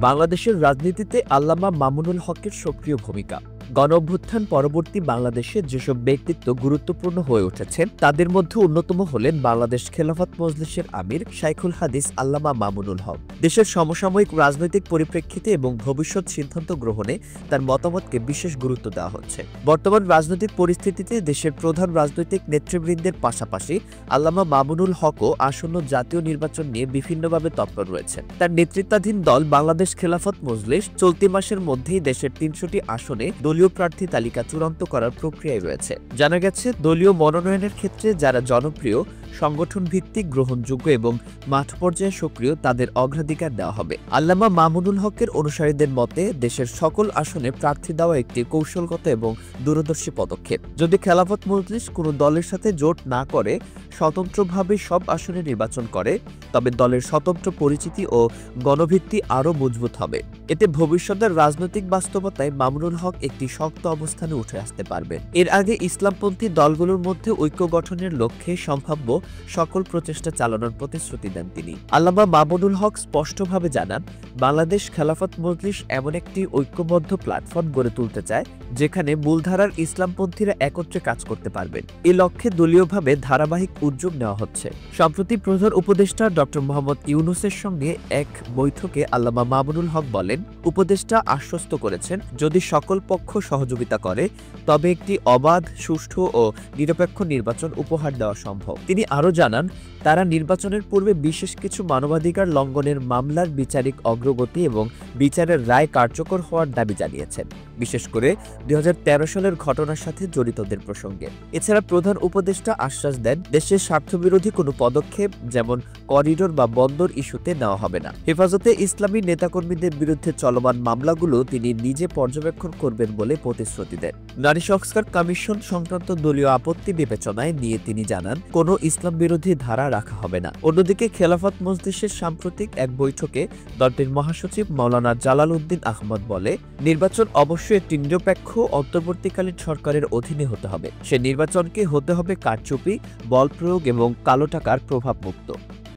বাংলাদেশের রাজনীতিতে আল্লামা মামুনুল হকের সক্রিয় ভূমিকা। গণঅভ্যুত্থান পরবর্তী বাংলাদেশে যেসব ব্যক্তিত্ব গুরুত্বপূর্ণ হয়ে উঠেছেন তাদের মধ্যে অন্যতম হলেন বাংলাদেশ খেলাফত মজলিসের আমির শাইখুল হাদিস আল্লামা মামুনুল হক। দেশের সমসাময়িক রাজনৈতিক পরিপ্রেক্ষিতে এবং ভবিষ্যৎ সিদ্ধান্ত গ্রহণে তার মতামতকে বিশেষ গুরুত্ব দেওয়া হচ্ছে। বর্তমান রাজনৈতিক পরিস্থিতিতে দেশের প্রধান রাজনৈতিক নেতৃবৃন্দের পাশাপাশি আল্লামা মামুনুল হকও আসন্ন জাতীয় নির্বাচন নিয়ে বিভিন্নভাবে তৎপর রয়েছেন। তার নেতৃত্বাধীন দল বাংলাদেশ খেলাফত মজলিস চলতি মাসের মধ্যেই দেশের ৩০০টি আসনে দলীয় প্রার্থী তালিকা চূড়ান্ত করার প্রক্রিয়ায় রয়েছে। জানা গেছে, দলীয় মনোনয়নের ক্ষেত্রে যারা জনপ্রিয়, সংগঠন ভিত্তিক, গ্রহণযোগ্য এবং মাঠ পর্যায়ে সক্রিয় তাদের অগ্রাধিকার দেওয়া হবে। আল্লামা মামুনুল হকের অনুসারীদের মতে দেশের সকল আসনে প্রার্থী দেওয়া একটি কৌশলগত এবং দূরদর্শী পদক্ষেপ। যদি খেলাফত মজলিস কোনো দলের সাথে জোট না করে স্বতন্ত্রভাবে সব আসনে নির্বাচন করে, তবে দলের স্বতন্ত্র পরিচিতি ও গণভিত্তি আরও মজবুত হবে। এতে ভবিষ্যতের রাজনৈতিক বাস্তবতায় মামুনুল হক একটি শক্ত অবস্থানে উঠে আসতে পারবেন। এর আগে ইসলামপন্থী দলগুলোর মধ্যে ঐক্য গঠনের লক্ষ্যে সম্ভাব্য সকল প্রচেষ্টা চালানোর প্রতিশ্রুতি দেন তিনি। আল্লামা মামুনুল হক স্পষ্টভাবে জানান, বাংলাদেশ খেলাফত মজলিস এমন একটি ঐক্যবদ্ধ প্ল্যাটফর্ম গড়ে তুলতে চায় যেখানে মূলধারার ইসলামপন্থীরা একত্রে কাজ করতে পারবেন। এ লক্ষ্যে দলীয়ভাবে ধারাবাহিক উদ্যোগ নেওয়া হচ্ছে। সম্প্রতি প্রধান উপদেষ্টা ডক্টর মোহাম্মদ ইউনূসের সঙ্গে এক বৈঠকে আল্লামা মামুনুল হক বলেন, উপদেষ্টা আশ্বস্ত করেছেন যদি সকল পক্ষ সহযোগিতা করে তবে একটি অবাধ, সুষ্ঠু ও নিরপেক্ষ নির্বাচন উপহার দেওয়া সম্ভব। তিনি আরও জানান, তারা নির্বাচনের পূর্বে বিশেষ কিছু মানবাধিকার লঙ্ঘনের মামলার বিচারিক অগ্রগতি এবং বিচারের রায় কার্যকর হওয়ার দাবি জানিয়েছেন, বিশেষ করে ২০১৩ সালের ঘটনার সাথে জড়িতদের প্রসঙ্গে। এছাড়া প্রধান উপদেষ্টা আশ্বাস দেন, দেশের স্বার্থবিরোধী কোনো পদক্ষেপ যেমন করিডোর বা বন্দর ইস্যুতে নেওয়া হবে না। হেফাজতে ইসলামী নেতাকর্মীদের বিরুদ্ধে চলমান মামলাগুলো তিনি নিজে পর্যবেক্ষণ করবেন বলে প্রতিশ্রুতি দেন। নারী সংস্কার কমিশন সংক্রান্ত দলীয় আপত্তি বিবেচনায় নিয়ে তিনি জানান, কোনো ইসলাম বিরোধী ধারা রাখা হবে না। অন্যদিকে খেলাফত মজলিসের সাম্প্রতিক এক বৈঠকে দলটির মহাসচিব মাওলানা জালাল উদ্দিন আহমদ বলে, নির্বাচন অবশ্যই একটি নিরপেক্ষ অন্তর্বর্তীকালীন সরকারের অধীনে হতে হবে। সে নির্বাচনকে হতে হবে কারচুপি, বল প্রয়োগ এবং কালো টাকার প্রভাব মুক্ত।